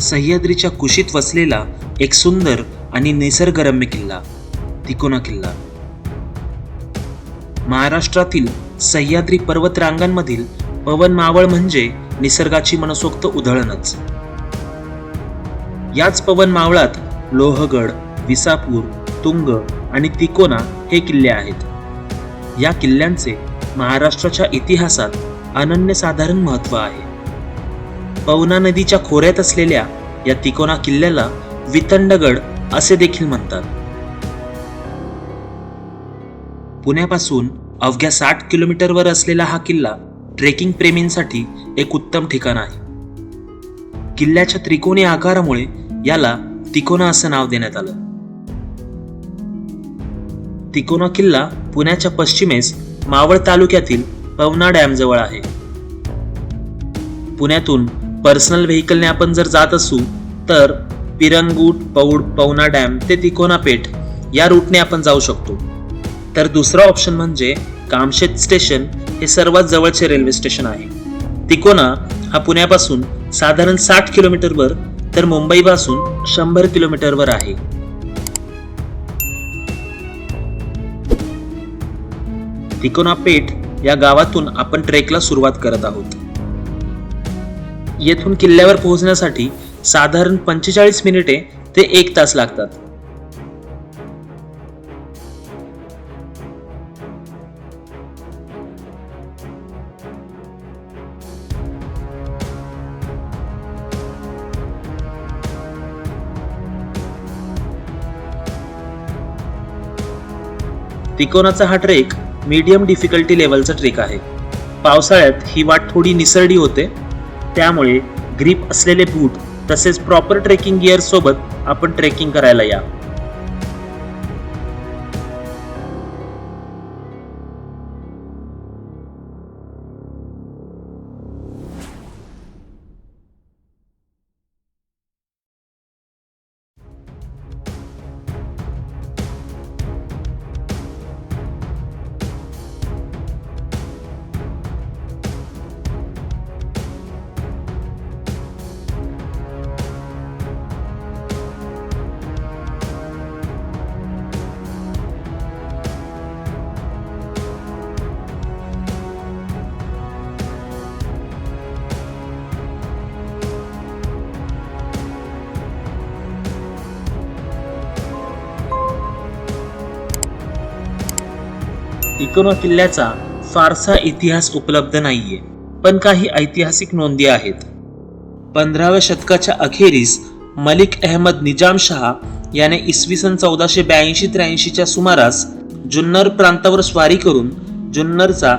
सह्याद्रीच्या कुशीत वसलेला एक सुंदर आणि निसर्गरम्य किल्ला तिकोना किल्ला. महाराष्ट्रातील सह्याद्री पर्वतरांगांमधील पवन मावळ म्हणजे निसर्गाची मनसोक्त उधळणच. याच पवन मावळात लोहगड, विसापूर, तुंग आणि तिकोना हे किल्ले आहेत. या किल्ल्यांचे महाराष्ट्राच्या इतिहासात अनन्यसाधारण महत्त्व आहे. पवना नदीच्या खोऱ्यात असलेल्या या तिकोना किल्ल्याला वितंडगड असे देखील म्हणतात. पुण्यापासून अवघ्या 60 किलोमीटरवर असलेला हा किल्ला ट्रेकिंग प्रेमींसाठी एक उत्तम ठिकाण आहे. किल्ल्याच्या त्रिकोणी आकारामुळे याला तिकोना असं नाव देण्यात आलं. तिकोना किल्ला पुण्याच्या पश्चिमेस मावळ तालुक्यातील पवना डॅम जवळ आहे. पुण्यातून पर्सनल व्हेकलने आपण जर जात असू तर पिरंगूट, पौड, पवना डॅम ते तिकोना पेठ या रूटने आपण जाऊ शकतो. तर दुसरा ऑप्शन म्हणजे कामशेत स्टेशन हे सर्वात जवळचे रेल्वे स्टेशन आहे. तिकोना हा पुण्यापासून साधारण 60 किलोमीटरवर तर मुंबईपासून 100 किलोमीटरवर आहे. तिकोना पेठ या गावातून आपण ट्रेकला सुरुवात करत आहोत. येथून किल्ल्यावर पोहोचण्यासाठी साधारण 45 मिनिटे ते 1 तास लागतात. तिकोनाचा हा ट्रेक मीडियम डिफिकल्टी लेवलचा ट्रेक आहे. पावसाळ्यात ही वाट थोडी निसरडी होते, त्यामुळे ग्रीप असलेले बूट तसेच प्रॉपर ट्रेकिंग गिअर सोबत आपण ट्रेकिंग करायला या. तिकोना किल्ल्याचा फारसा इतिहास उपलब्ध नाहीये, पण काही ऐतिहासिक नोंदी आहेत. 15व्या शतकाच्या अखेरीस मलिक अहमद निजामशहा याने इसवी सन 1482-83 सुमारास जुन्नर प्रांतावर स्वारी करून जुन्नरचा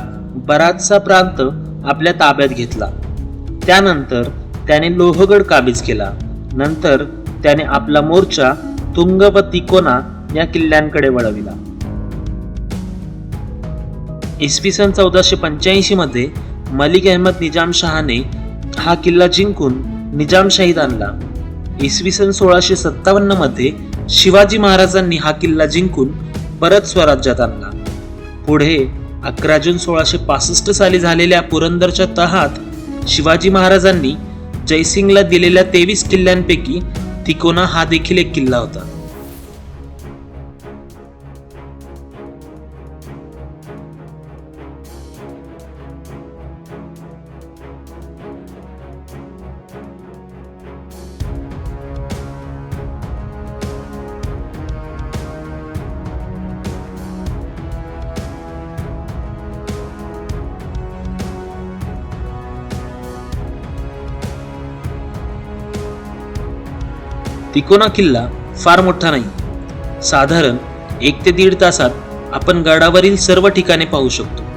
बराचसा प्रांत आपल्या ताब्यात घेतला. त्यानंतर त्याने लोहगड काबीज केला. नंतर त्याने आपला मोर्चा तुंग व तिकोना या किल्ल्यांकडे वळविला. इसवी सन 1485 मध्ये मलिक अहमद निजामशहाने हा किल्ला जिंकून निजामशाहीत आणला. इसवी सन 1657 मध्ये शिवाजी महाराजांनी हा किल्ला जिंकून परत स्वराज्यात आणला. पुढे 11 जून 1665 साली झालेल्या पुरंदरच्या तहात शिवाजी महाराजांनी जयसिंगला दिलेल्या 23 किल्ल्यांपैकी तिकोना हा देखील एक किल्ला होता. तिकोना किल्ला फार मोठा नाही. साधारण 1 ते 1.5 तासात आपण गडावरील सर्व ठिकाणे पाहू शकतो.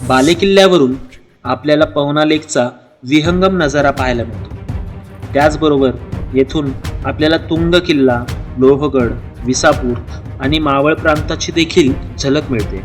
बालेकिल्ल्यावरून आपल्याला पवना लेकचा विहंगम नजारा पाहायला मिळतो. त्याचबरोबर येथून आपल्याला तुंग किल्ला, लोहगड, विसापूर आणि मावळ प्रांताची देखील झलक मिळते.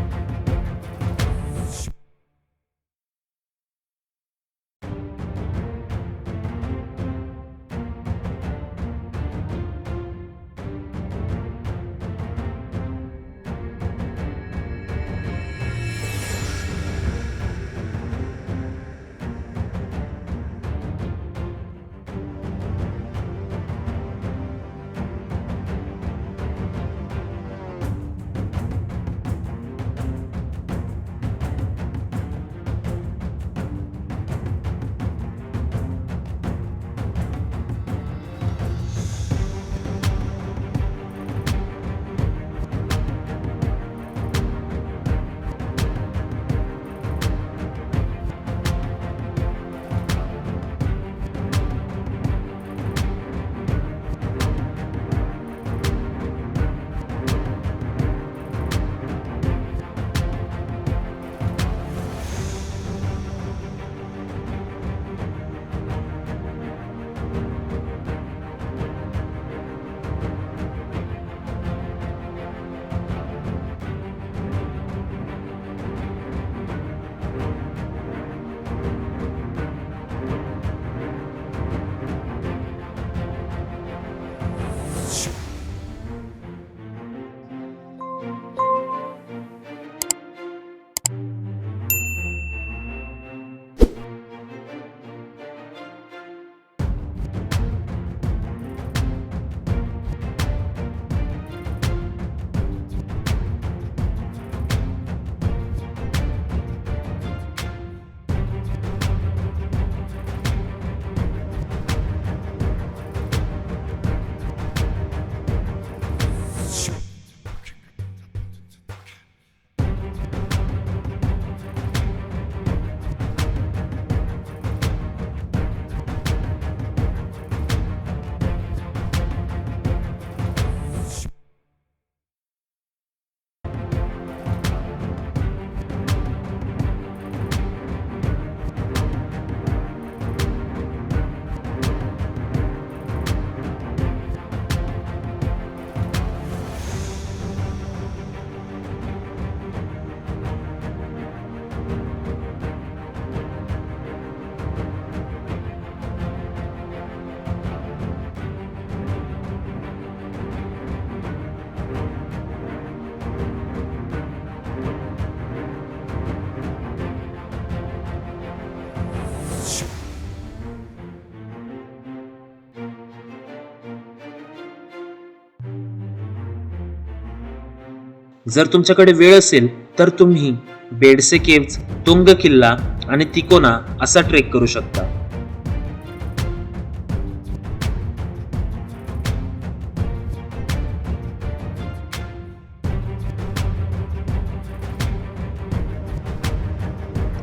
जर तुमच्याकडे वेळ असेल तर तुम्ही बेडसे केव्ज, तुंग किल्ला आणि तिकोना असा ट्रेक करू शकता.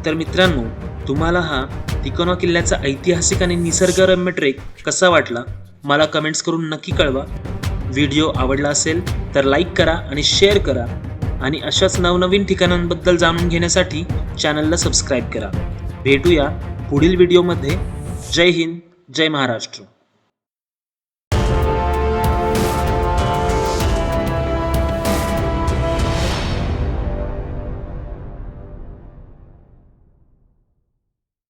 तर मित्रांनो, तुम्हाला हा तिकोना किल्ल्याचा ऐतिहासिक आणि निसर्गरम्य ट्रेक कसा वाटला मला कमेंट्स करून नक्की कळवा. व्हिडिओ आवडला असेल तर लाईक करा आणि शेअर करा आणि अशाच नवनवीन ठिकाणांबद्दल जाणून घेण्यासाठी चॅनलला सबस्क्राईब करा. भेटूया पुढील व्हिडिओमध्ये. जय हिंद, जय महाराष्ट्र.